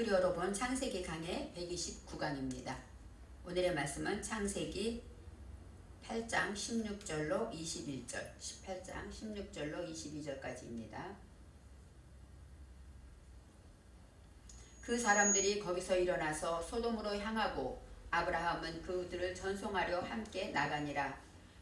예쁘리 여러분, 창세기 강의 129강입니다. 오늘의 말씀은 창세기 8장 16절로 21절, 18장 16절로 22절까지입니다. 그 사람들이 거기서 일어나서 소돔으로 향하고 아브라함은 그들을 전송하려 함께 나가니라.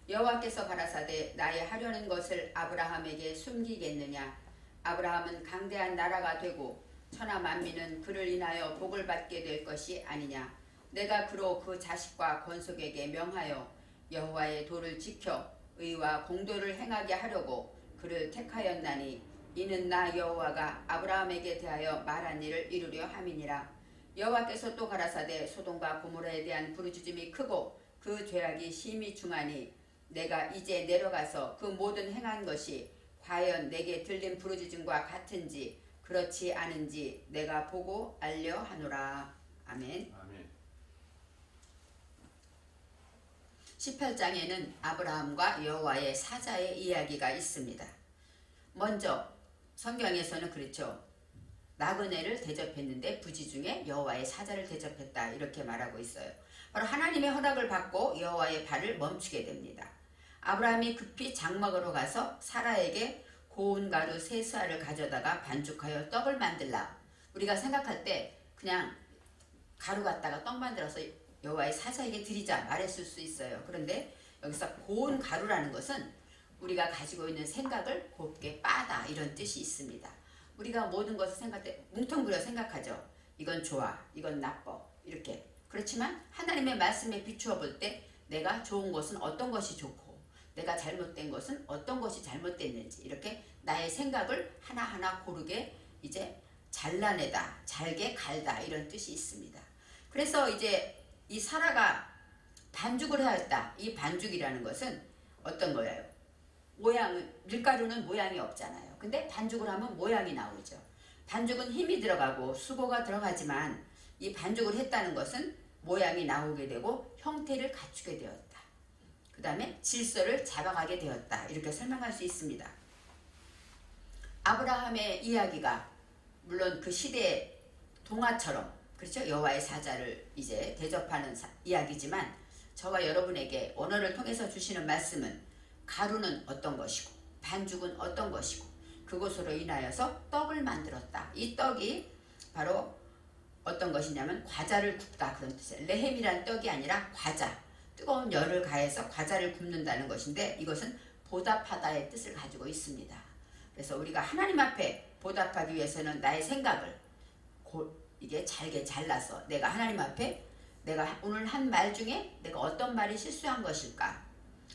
여호와께서 가라사대 나의 하려는 것을 아브라함에게 숨기겠느냐. 아브라함은 강대한 나라가 되고 천하 만민은 그를 인하여 복을 받게 될 것이 아니냐. 내가 그로 그 자식과 권속에게 명하여 여호와의 도를 지켜 의와 공도를 행하게 하려고 그를 택하였나니 이는 나 여호와가 아브라함에게 대하여 말한 일을 이루려 함이니라. 여호와께서 또 가라사대 소돔과 고모라에 대한 부르짖음이 크고 그 죄악이 심히 중하니 내가 이제 내려가서 그 모든 행한 것이 과연 내게 들린 부르짖음과 같은지 그렇지 않은지 내가 보고 알려 하노라. 아멘. 아멘. 18장에는 아브라함과 여호와의 사자의 이야기가 있습니다. 먼저 성경에서는 그렇죠. 나그네를 대접했는데 부지 중에 여호와의 사자를 대접했다 이렇게 말하고 있어요. 바로 하나님의 허락을 받고 여호와의 발을 멈추게 됩니다. 아브라함이 급히 장막으로 가서 사라에게 고운 가루 3쌀을 가져다가 반죽하여 떡을 만들라. 우리가 생각할 때 그냥 가루 갖다가 떡 만들어서 여호와의 사자에게 드리자 말했을 수 있어요. 그런데 여기서 고운 가루라는 것은 우리가 가지고 있는 생각을 곱게 빠다 이런 뜻이 있습니다. 우리가 모든 것을 생각할 때 뭉텅그려 생각하죠. 이건 좋아, 이건 나빠 이렇게. 그렇지만 하나님의 말씀에 비추어 볼 때 내가 좋은 것은 어떤 것이 좋고 내가 잘못된 것은 어떤 것이 잘못됐는지 이렇게 나의 생각을 하나하나 고르게 이제 잘라내다, 잘게 갈다 이런 뜻이 있습니다. 그래서 이제 이 사라가 반죽을 하였다. 이 반죽이라는 것은 어떤 거예요? 밀가루는 모양이 없잖아요. 근데 반죽을 하면 모양이 나오죠. 반죽은 힘이 들어가고 수고가 들어가지만 이 반죽을 했다는 것은 모양이 나오게 되고 형태를 갖추게 되었다. 그 다음에 질서를 잡아가게 되었다. 이렇게 설명할 수 있습니다. 아브라함의 이야기가 물론 그 시대의 동화처럼 그렇죠? 여호와의 사자를 이제 대접하는 이야기지만 저와 여러분에게 언어를 통해서 주시는 말씀은 가루는 어떤 것이고 반죽은 어떤 것이고 그것으로 인하여서 떡을 만들었다. 이 떡이 바로 어떤 것이냐면 과자를 굽다 그런 뜻이에요. 레헴이란 떡이 아니라 과자. 뜨거운 열을 가해서 과자를 굽는다는 것인데 이것은 보답하다의 뜻을 가지고 있습니다. 그래서 우리가 하나님 앞에 보답하기 위해서는 나의 생각을 이게 잘게 잘라서 내가 하나님 앞에 내가 오늘 한 말 중에 내가 어떤 말이 실수한 것일까?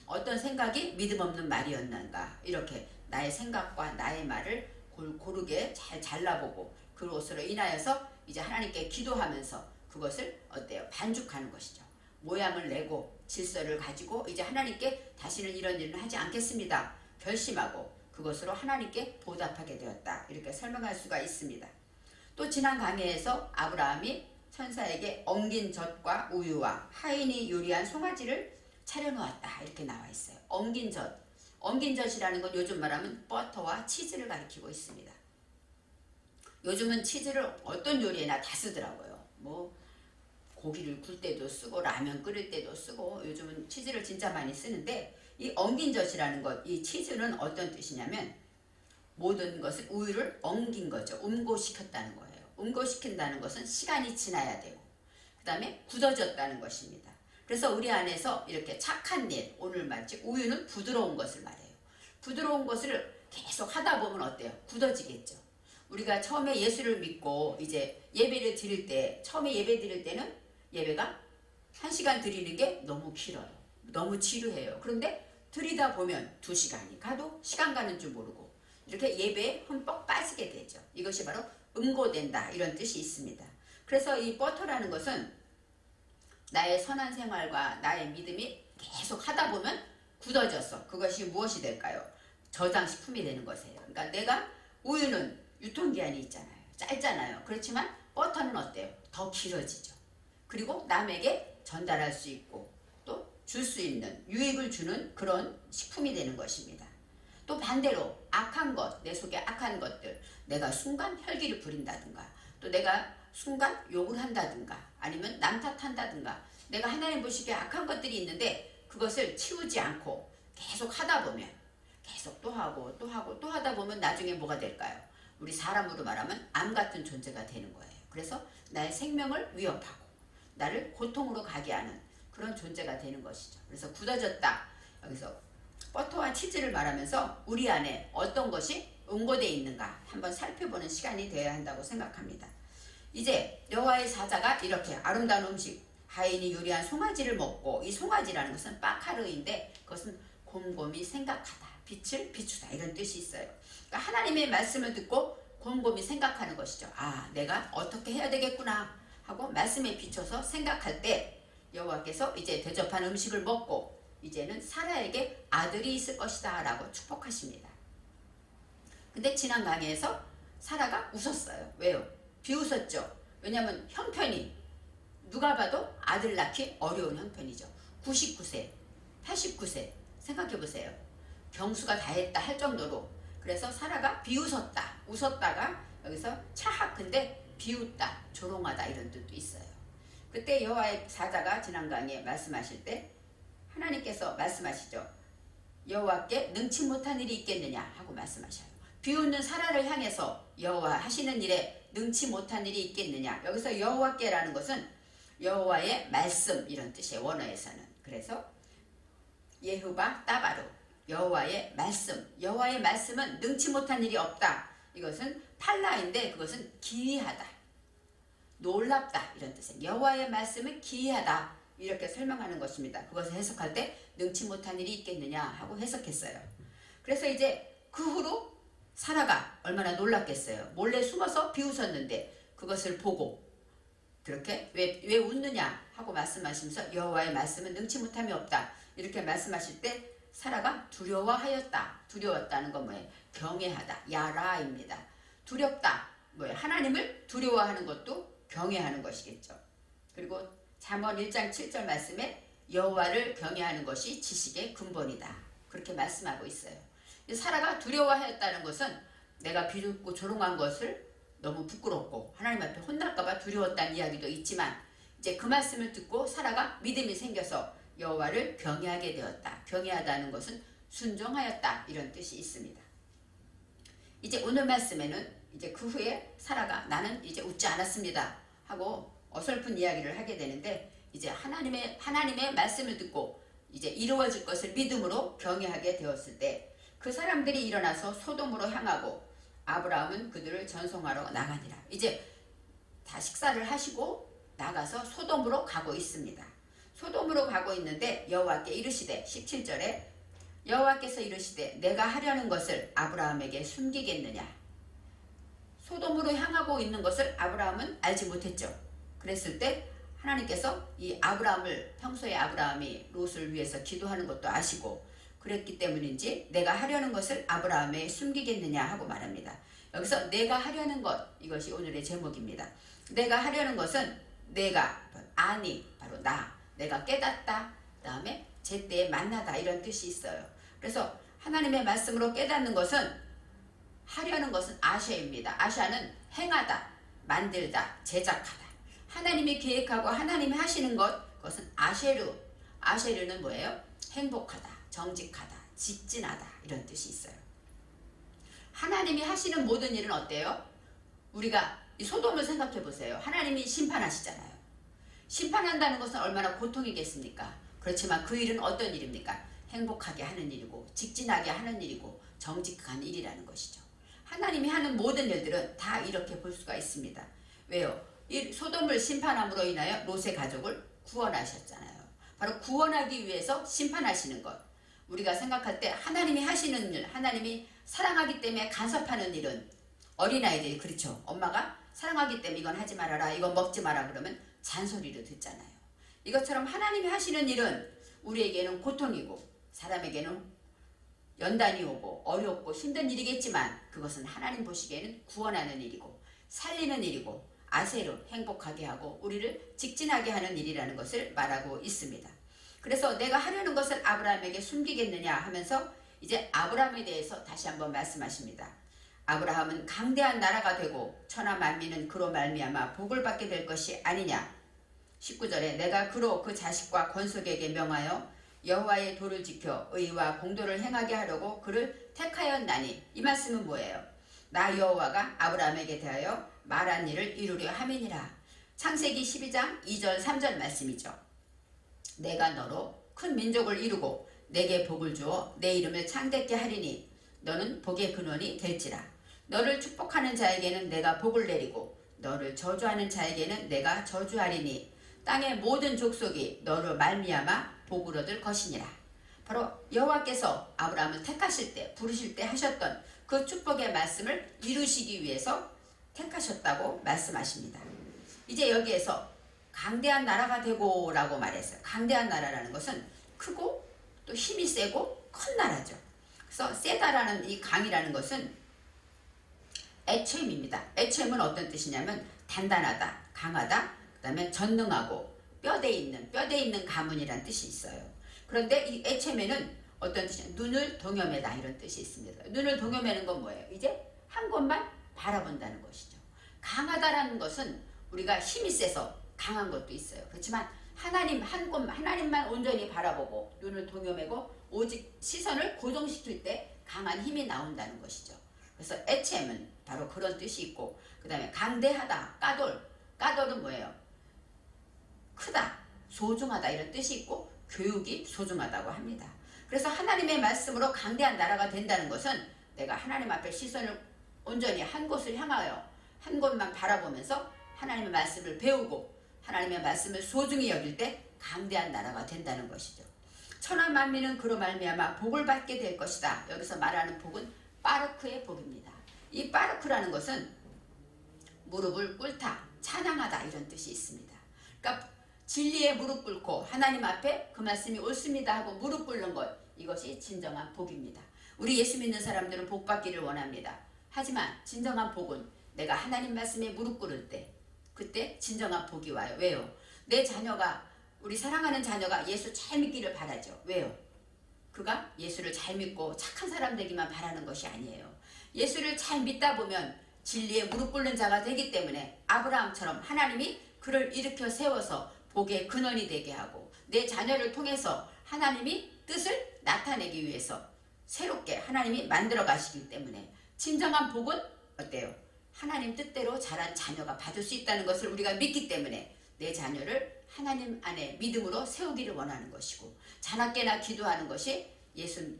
어떤 생각이 믿음 없는 말이었는가? 이렇게 나의 생각과 나의 말을 고르게 잘 잘라보고 그것으로 인하여서 이제 하나님께 기도하면서 그것을 어때요? 반죽하는 것이죠. 모양을 내고 질서를 가지고 이제 하나님께 다시는 이런 일은 하지 않겠습니다. 결심하고 그것으로 하나님께 보답하게 되었다. 이렇게 설명할 수가 있습니다. 또 지난 강의에서 아브라함이 천사에게 엉긴 젖과 우유와 하인이 요리한 송아지를 차려놓았다. 이렇게 나와 있어요. 엉긴 젖. 엉긴 젖이라는 건 요즘 말하면 버터와 치즈를 가리키고 있습니다. 요즘은 치즈를 어떤 요리에나 다 쓰더라고요. 고기를 굴 때도 쓰고 라면 끓일 때도 쓰고 요즘은 치즈를 진짜 많이 쓰는데 이 엉긴 젖이라는 것, 이 치즈는 어떤 뜻이냐면 모든 것을 우유를 엉긴 거죠. 음고시켰다는 거예요. 음고시킨다는 것은 시간이 지나야 되고 그 다음에 굳어졌다는 것입니다. 그래서 우리 안에서 이렇게 착한 일, 오늘 말지 우유는 부드러운 것을 말해요. 부드러운 것을 계속 하다 보면 어때요? 굳어지겠죠. 우리가 처음에 예수를 믿고 이제 예배를 드릴 때 처음에 예배 드릴 때는 예배가 1시간 드리는 게 너무 길어요. 너무 지루해요. 그런데 드리다 보면 2시간이 가도 시간 가는 줄 모르고 이렇게 예배에 흠뻑 빠지게 되죠. 이것이 바로 응고된다 이런 뜻이 있습니다. 그래서 이 버터라는 것은 나의 선한 생활과 나의 믿음이 계속 하다 보면 굳어져서 그것이 무엇이 될까요? 저장식품이 되는 것이에요. 그러니까 내가 우유는 유통기한이 있잖아요. 짧잖아요. 그렇지만 버터는 어때요? 더 길어지죠. 그리고 남에게 전달할 수 있고 또 줄 수 있는 유익을 주는 그런 식품이 되는 것입니다. 또 반대로 악한 것, 내 속에 악한 것들 내가 순간 혈기를 부린다든가 또 내가 순간 욕을 한다든가 아니면 남 탓한다든가 내가 하나님 보시기에 악한 것들이 있는데 그것을 치우지 않고 계속 하다 보면 계속 또 하고 또 하고 또 하다 보면 나중에 뭐가 될까요? 우리 사람으로 말하면 암 같은 존재가 되는 거예요. 그래서 나의 생명을 위협하고 나를 고통으로 가게 하는 그런 존재가 되는 것이죠. 그래서 굳어졌다. 여기서 버터와 치즈를 말하면서 우리 안에 어떤 것이 응고되어 있는가 한번 살펴보는 시간이 되어야 한다고 생각합니다. 이제 여호와의 사자가 이렇게 아름다운 음식 하인이 요리한 송아지를 먹고 이 송아지라는 것은 빠카르인데 그것은 곰곰이 생각하다. 빛을 비추다 이런 뜻이 있어요. 그러니까 하나님의 말씀을 듣고 곰곰이 생각하는 것이죠. 아, 내가 어떻게 해야 되겠구나 하고 말씀에 비춰서 생각할 때 여호와께서 이제 대접한 음식을 먹고 이제는 사라에게 아들이 있을 것이다 라고 축복하십니다. 근데 지난 강의에서 사라가 웃었어요. 왜요? 비웃었죠. 왜냐하면 형편이 누가 봐도 아들 낳기 어려운 형편이죠. 99세, 89세 생각해보세요. 경수가 다 했다 할 정도로. 그래서 사라가 비웃었다. 웃었다가 여기서 차하근데 비웃다, 조롱하다 이런 뜻도 있어요. 그때 여호와의 사자가 지난 강의에 말씀하실 때 하나님께서 말씀하시죠. 여호와께 능치 못한 일이 있겠느냐 하고 말씀하셔요. 비웃는 사라를 향해서 여호와 하시는 일에 능치 못한 일이 있겠느냐. 여기서 여호와께라는 것은 여호와의 말씀 이런 뜻이에요. 원어에서는. 그래서 예후바 따바로 여호와의 말씀. 여호와의 말씀은 능치 못한 일이 없다. 이것은 팔라인데 그것은 기이하다. 놀랍다 이런 뜻이에요. 여호와의 말씀은 기이하다. 이렇게 설명하는 것입니다. 그것을 해석할 때 능치 못한 일이 있겠느냐 하고 해석했어요. 그래서 이제 그 후로 사라가 얼마나 놀랐겠어요. 몰래 숨어서 비웃었는데 그것을 보고 그렇게 왜 웃느냐 하고 말씀하시면서 여호와의 말씀은 능치 못함이 없다. 이렇게 말씀하실 때 사라가 두려워하였다. 두려웠다는 건 뭐예요? 경외하다. 야라입니다. 두렵다. 뭐예요? 하나님을 두려워하는 것도 경외하는 것이겠죠. 그리고 잠언 1장 7절 말씀에 여호와를 경외하는 것이 지식의 근본이다. 그렇게 말씀하고 있어요. 사라가 두려워하였다는 것은 내가 비웃고 조롱한 것을 너무 부끄럽고 하나님 앞에 혼날까봐 두려웠다는 이야기도 있지만 이제 그 말씀을 듣고 사라가 믿음이 생겨서 여호와를 경외하게 되었다. 경외하다는 것은 순종하였다. 이런 뜻이 있습니다. 이제 오늘 말씀에는 이제 그 후에 사라가 나는 이제 웃지 않았습니다 하고 어설픈 이야기를 하게 되는데 이제 하나님의 말씀을 듣고 이제 이루어질 것을 믿음으로 경외하게 되었을 때 그 사람들이 일어나서 소돔으로 향하고 아브라함은 그들을 전송하러 나가니라. 이제 다 식사를 하시고 나가서 소돔으로 가고 있습니다. 소돔으로 가고 있는데 여호와께 이르시되 17절에 여호와께서 이르시되 내가 하려는 것을 아브라함에게 숨기겠느냐. 소돔으로 향하고 있는 것을 아브라함은 알지 못했죠. 그랬을 때 하나님께서 이 아브라함을 평소에 아브라함이 롯을 위해서 기도하는 것도 아시고 그랬기 때문인지 내가 하려는 것을 아브라함에 숨기겠느냐 하고 말합니다. 여기서 내가 하려는 것 이것이 오늘의 제목입니다. 내가 하려는 것은 내가 아니 바로 나 내가 깨닫다 그 다음에 제때에 만나다 이런 뜻이 있어요. 그래서 하나님의 말씀으로 깨닫는 것은 하려는 것은 아샤입니다. 아샤는 행하다 만들다 제작하다 하나님이 계획하고 하나님이 하시는 것 그것은 아쉐르 아쉐르는 뭐예요? 행복하다 정직하다, 직진하다 이런 뜻이 있어요. 하나님이 하시는 모든 일은 어때요? 우리가 이 소돔을 생각해 보세요. 하나님이 심판하시잖아요. 심판한다는 것은 얼마나 고통이겠습니까? 그렇지만 그 일은 어떤 일입니까? 행복하게 하는 일이고 직진하게 하는 일이고 정직한 일이라는 것이죠. 하나님이 하는 모든 일들은 다 이렇게 볼 수가 있습니다. 왜요? 이 소돔을 심판함으로 인하여 롯의 가족을 구원하셨잖아요. 바로 구원하기 위해서 심판하시는 것. 우리가 생각할 때 하나님이 하시는 일, 하나님이 사랑하기 때문에 간섭하는 일은 어린아이들이 그렇죠. 엄마가 사랑하기 때문에 이건 하지 말아라, 이건 먹지 마라 그러면 잔소리를 듣잖아요. 이것처럼 하나님이 하시는 일은 우리에게는 고통이고 사람에게는 연단이 오고 어렵고 힘든 일이겠지만 그것은 하나님 보시기에는 구원하는 일이고 살리는 일이고 아세로 행복하게 하고 우리를 직진하게 하는 일이라는 것을 말하고 있습니다. 그래서 내가 하려는 것을 아브라함에게 숨기겠느냐 하면서 이제 아브라함에 대해서 다시 한번 말씀하십니다. 아브라함은 강대한 나라가 되고 천하 만민은 그로 말미암아 복을 받게 될 것이 아니냐. 19절에 내가 그로 그 자식과 건속에게 명하여 여호와의 도를 지켜 의와 공도를 행하게 하려고 그를 택하였나니. 이 말씀은 뭐예요? 나 여호와가 아브라함에게 대하여 말한 일을 이루려 함이니라. 창세기 12장 2절 3절 말씀이죠. 내가 너로 큰 민족을 이루고 내게 복을 주어 내 이름을 창대케 하리니 너는 복의 근원이 될지라. 너를 축복하는 자에게는 내가 복을 내리고 너를 저주하는 자에게는 내가 저주하리니 땅의 모든 족속이 너로 말미암아 복을 얻을 것이니라. 바로 여호와께서 아브라함을 택하실 때 부르실 때 하셨던 그 축복의 말씀을 이루시기 위해서 택하셨다고 말씀하십니다. 이제 여기에서 강대한 나라가 되고 라고 말했어요. 강대한 나라라는 것은 크고 또 힘이 세고 큰 나라죠. 그래서 세다라는 이 강이라는 것은 애초임입니다. 애초임은 어떤 뜻이냐면 단단하다, 강하다, 그 다음에 전능하고 뼈대 있는 가문이란 뜻이 있어요. 그런데 이 애초임에는 어떤 뜻이냐, 눈을 동여매다 이런 뜻이 있습니다. 눈을 동여매는 건 뭐예요? 이제 한 곳만 바라본다는 것이죠. 강하다라는 것은 우리가 힘이 세서 강한 것도 있어요. 그렇지만 하나님 하나님만 온전히 바라보고 눈을 동여매고 오직 시선을 고정시킬 때 강한 힘이 나온다는 것이죠. 그래서 에쳔은 바로 그런 뜻이 있고, 그 다음에 강대하다, 까돌은 뭐예요? 크다, 소중하다 이런 뜻이 있고 교육이 소중하다고 합니다. 그래서 하나님의 말씀으로 강대한 나라가 된다는 것은 내가 하나님 앞에 시선을 온전히 한 곳을 향하여 한 곳만 바라보면서 하나님의 말씀을 배우고 하나님의 말씀을 소중히 여길 때 강대한 나라가 된다는 것이죠. 천하 만민은 그로 말미암아 복을 받게 될 것이다. 여기서 말하는 복은 바르크의 복입니다. 이 바르크라는 것은 무릎을 꿇다, 찬양하다 이런 뜻이 있습니다. 그러니까 진리에 무릎 꿇고 하나님 앞에 그 말씀이 옳습니다 하고 무릎 꿇는 것, 이것이 진정한 복입니다. 우리 예수 믿는 사람들은 복 받기를 원합니다. 하지만 진정한 복은 내가 하나님 말씀에 무릎 꿇을 때, 그때 진정한 복이 와요. 왜요? 내 자녀가, 우리 사랑하는 자녀가 예수 잘 믿기를 바라죠. 왜요? 그가 예수를 잘 믿고 착한 사람 되기만 바라는 것이 아니에요. 예수를 잘 믿다 보면 진리에 무릎 꿇는 자가 되기 때문에 아브라함처럼 하나님이 그를 일으켜 세워서 복의 근원이 되게 하고, 내 자녀를 통해서 하나님이 뜻을 나타내기 위해서 새롭게 하나님이 만들어 가시기 때문에 진정한 복은 어때요? 하나님 뜻대로 자란 자녀가 받을 수 있다는 것을 우리가 믿기 때문에 내 자녀를 하나님 안에 믿음으로 세우기를 원하는 것이고, 자나깨나 기도하는 것이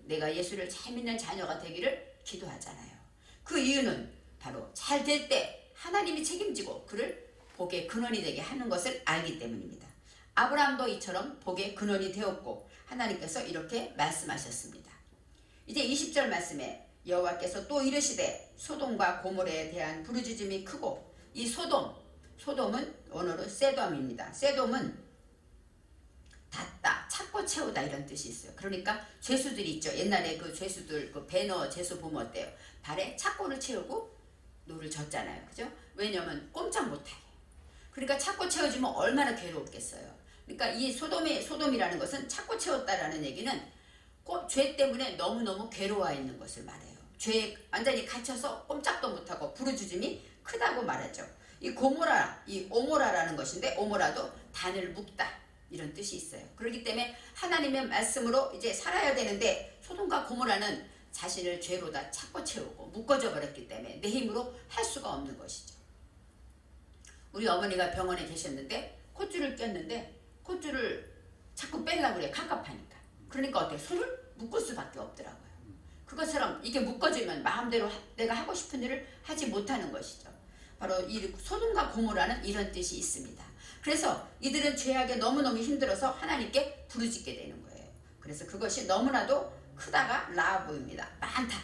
내가 예수를 잘 믿는 자녀가 되기를 기도하잖아요. 그 이유는 바로 잘 될 때 하나님이 책임지고 그를 복의 근원이 되게 하는 것을 알기 때문입니다. 아브라함도 이처럼 복의 근원이 되었고 하나님께서 이렇게 말씀하셨습니다. 이제 20절 말씀에 여호와께서 또 이르시되 소돔과 고모라에 대한 부르짖음이 크고, 이 소돔은 원어로 세돔입니다. 세돔은 닫다, 찾고 채우다 이런 뜻이 있어요. 그러니까 죄수들이 있죠. 옛날에 그 죄수들, 그 배너 죄수 보면 어때요? 발에 착고를 채우고 노를 젓잖아요. 그죠? 왜냐면 꼼짝 못하게. 그러니까 찾고 채워지면 얼마나 괴로웠겠어요. 그러니까 이 소돔이라는 것은 찾고 채웠다라는 얘기는 죄 때문에 너무너무 괴로워 있는 것을 말해요. 죄에 완전히 갇혀서 꼼짝도 못하고 부르짖음이 크다고 말하죠. 이 오모라라는 것인데, 오모라도 단을 묶다 이런 뜻이 있어요. 그렇기 때문에 하나님의 말씀으로 이제 살아야 되는데 소돔과 고모라는 자신을 죄로다 찾고 채우고 묶어져 버렸기 때문에 내 힘으로 할 수가 없는 것이죠. 우리 어머니가 병원에 계셨는데 콧줄을 꼈는데 콧줄을 자꾸 빼려고 그래, 갑갑하니까. 그러니까 어때요? 손을 묶을 수밖에 없더라고요. 그것처럼 이게 묶어지면 마음대로 내가 하고 싶은 일을 하지 못하는 것이죠. 바로 이 소돔과 고모라는 이런 뜻이 있습니다. 그래서 이들은 죄악에 너무너무 힘들어서 하나님께 부르짖게 되는 거예요. 그래서 그것이 너무나도 크다가 라합입니다. 많다.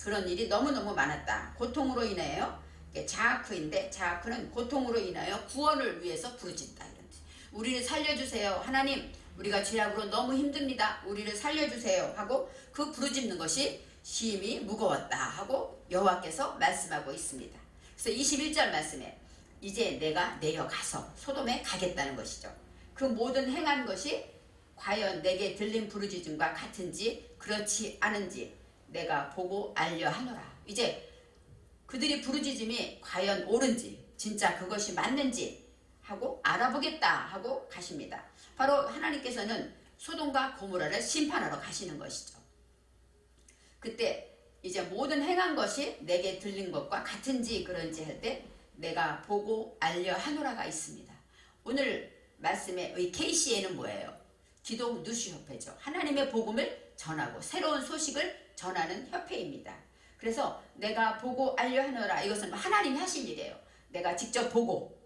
그런 일이 너무너무 많았다. 고통으로 인하여, 자아크인데 자아크는 고통으로 인하여 구원을 위해서 부르짖다 이런 뜻. 우리를 살려주세요. 하나님, 우리가 죄악으로 너무 힘듭니다. 우리를 살려주세요 하고 그 부르짖는 것이 심히 무거웠다 하고 여호와께서 말씀하고 있습니다. 그래서 21절 말씀에 이제 내가 내려가서 소돔에 가겠다는 것이죠. 그 모든 행한 것이 과연 내게 들린 부르짖음과 같은지 그렇지 않은지 내가 보고 알려 하노라. 이제 그들이 부르짖음이 과연 옳은지 진짜 그것이 맞는지 하고 알아보겠다 하고 가십니다. 바로 하나님께서는 소돔과 고모라를 심판하러 가시는 것이죠. 그때 이제 모든 행한 것이 내게 들린 것과 같은지 그런지 할 때 내가 보고 알려 하노라가 있습니다. 오늘 말씀의 이 KCN은 뭐예요? 기독 누수 협회죠. 하나님의 복음을 전하고 새로운 소식을 전하는 협회입니다. 그래서 내가 보고 알려 하노라, 이것은 하나님이 하실 일이에요. 내가 직접 보고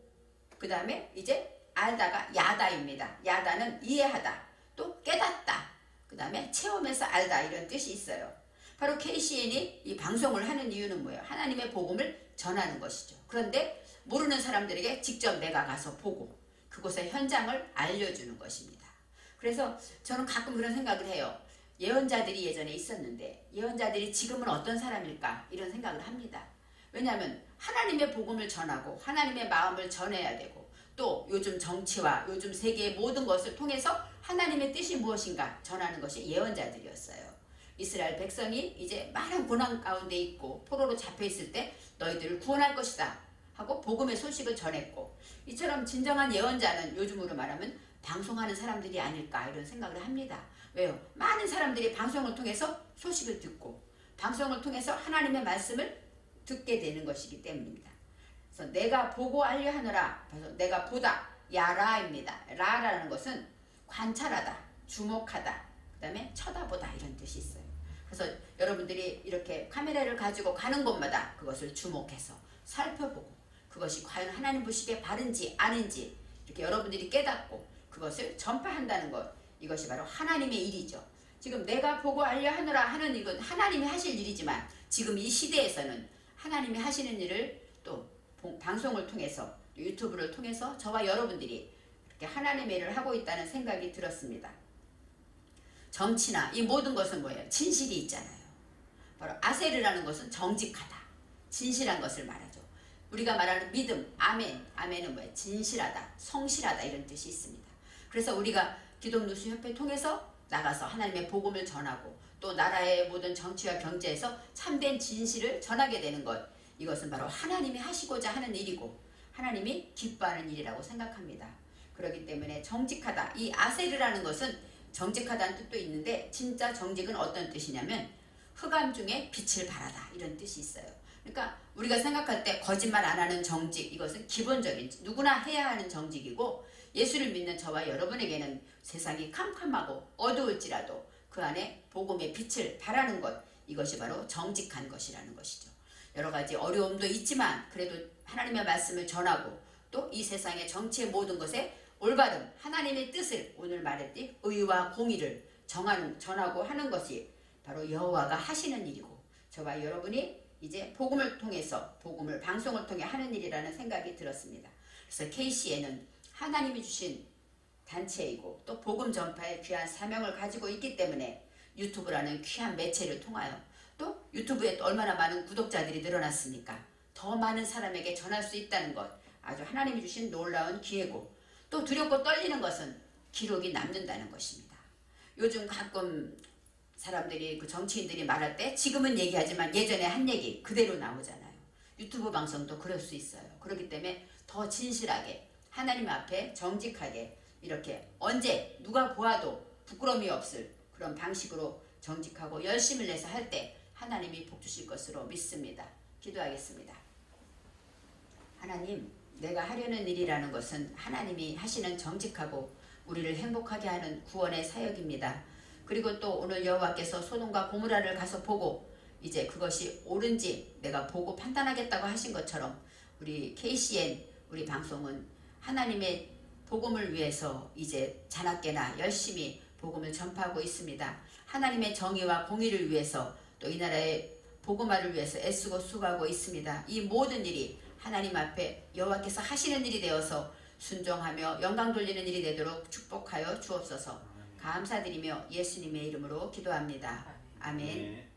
그 다음에 이제 알다가 야다입니다. 야다는 이해하다, 또 깨닫다, 그 다음에 체험해서 알다, 이런 뜻이 있어요. 바로 KCN이 이 방송을 하는 이유는 뭐예요? 하나님의 복음을 전하는 것이죠. 그런데 모르는 사람들에게 직접 내가 가서 보고 그곳의 현장을 알려주는 것입니다. 그래서 저는 가끔 그런 생각을 해요. 예언자들이 예전에 있었는데 예언자들이 지금은 어떤 사람일까, 이런 생각을 합니다. 왜냐하면 하나님의 복음을 전하고 하나님의 마음을 전해야 되고, 또 요즘 정치와 요즘 세계의 모든 것을 통해서 하나님의 뜻이 무엇인가 전하는 것이 예언자들이었어요. 이스라엘 백성이 이제 많은 고난 가운데 있고 포로로 잡혀 있을 때 너희들을 구원할 것이다 하고 복음의 소식을 전했고, 이처럼 진정한 예언자는 요즘으로 말하면 방송하는 사람들이 아닐까, 이런 생각을 합니다. 왜요? 많은 사람들이 방송을 통해서 소식을 듣고 방송을 통해서 하나님의 말씀을 듣게 되는 것이기 때문입니다. 그래서 내가 보고 알려 하노라, 그래서 내가 보다, 야라입니다. 라라는 것은 관찰하다, 주목하다, 그 다음에 쳐다보다, 이런 뜻이 있어요. 그래서 여러분들이 이렇게 카메라를 가지고 가는 곳마다 그것을 주목해서 살펴보고 그것이 과연 하나님 보시기에 바른지 아닌지 이렇게 여러분들이 깨닫고 그것을 전파한다는 것, 이것이 바로 하나님의 일이죠. 지금 내가 보고 알려 하노라 하는 이건 하나님이 하실 일이지만 지금 이 시대에서는 하나님이 하시는 일을 또 방송을 통해서, 유튜브를 통해서 저와 여러분들이 이렇게 하나님의 일을 하고 있다는 생각이 들었습니다. 정치나 이 모든 것은 뭐예요? 진실이 있잖아요. 바로 아세르라는 것은 정직하다, 진실한 것을 말하죠. 우리가 말하는 믿음, 아멘, 아멘은 뭐예요? 진실하다, 성실하다, 이런 뜻이 있습니다. 그래서 우리가 기독 누수 협회 통해서 나가서 하나님의 복음을 전하고 또 나라의 모든 정치와 경제에서 참된 진실을 전하게 되는 것, 이것은 바로 하나님이 하시고자 하는 일이고 하나님이 기뻐하는 일이라고 생각합니다. 그렇기 때문에 정직하다, 이 아세르라는 것은 정직하다는 뜻도 있는데 진짜 정직은 어떤 뜻이냐면 흑암 중에 빛을 발하다, 이런 뜻이 있어요. 그러니까 우리가 생각할 때 거짓말 안 하는 정직, 이것은 기본적인 누구나 해야 하는 정직이고, 예수를 믿는 저와 여러분에게는 세상이 캄캄하고 어두울지라도 그 안에 복음의 빛을 발하는 것, 이것이 바로 정직한 것이라는 것이죠. 여러 가지 어려움도 있지만 그래도 하나님의 말씀을 전하고 또 이 세상의 정치의 모든 것에 올바른 하나님의 뜻을, 오늘 말했듯이 의와 공의를 전하고 하는 것이 바로 여호와가 하시는 일이고, 저와 여러분이 이제 복음을 통해서, 복음을 방송을 통해 하는 일이라는 생각이 들었습니다. 그래서 KCN은 하나님이 주신 단체이고 또 복음 전파의 귀한 사명을 가지고 있기 때문에 유튜브라는 귀한 매체를 통하여, 또 유튜브에 또 얼마나 많은 구독자들이 늘어났습니까? 더 많은 사람에게 전할 수 있다는 것, 아주 하나님이 주신 놀라운 기회고, 또 두렵고 떨리는 것은 기록이 남는다는 것입니다. 요즘 가끔 사람들이, 그 정치인들이 말할 때 지금은 얘기하지만 예전에 한 얘기 그대로 나오잖아요. 유튜브 방송도 그럴 수 있어요. 그렇기 때문에 더 진실하게 하나님 앞에 정직하게, 이렇게 언제 누가 보아도 부끄러움이 없을 그런 방식으로 정직하고 열심을 내서 할 때 하나님이 복 주실 것으로 믿습니다. 기도하겠습니다. 하나님, 내가 하려는 일이라는 것은 하나님이 하시는 정직하고 우리를 행복하게 하는 구원의 사역입니다. 그리고 또 오늘 여호와께서 소돔과 고모라를 가서 보고 이제 그것이 옳은지 내가 보고 판단하겠다고 하신 것처럼 우리 KCN, 우리 방송은 하나님의 복음을 위해서 이제 자나깨나 열심히 복음을 전파하고 있습니다. 하나님의 정의와 공의를 위해서 또 이 나라의 복음화를 위해서 애쓰고 수고하고 있습니다. 이 모든 일이 하나님 앞에 여호와께서 하시는 일이 되어서 순종하며 영광 돌리는 일이 되도록 축복하여 주옵소서. 감사드리며 예수님의 이름으로 기도합니다. 아멘.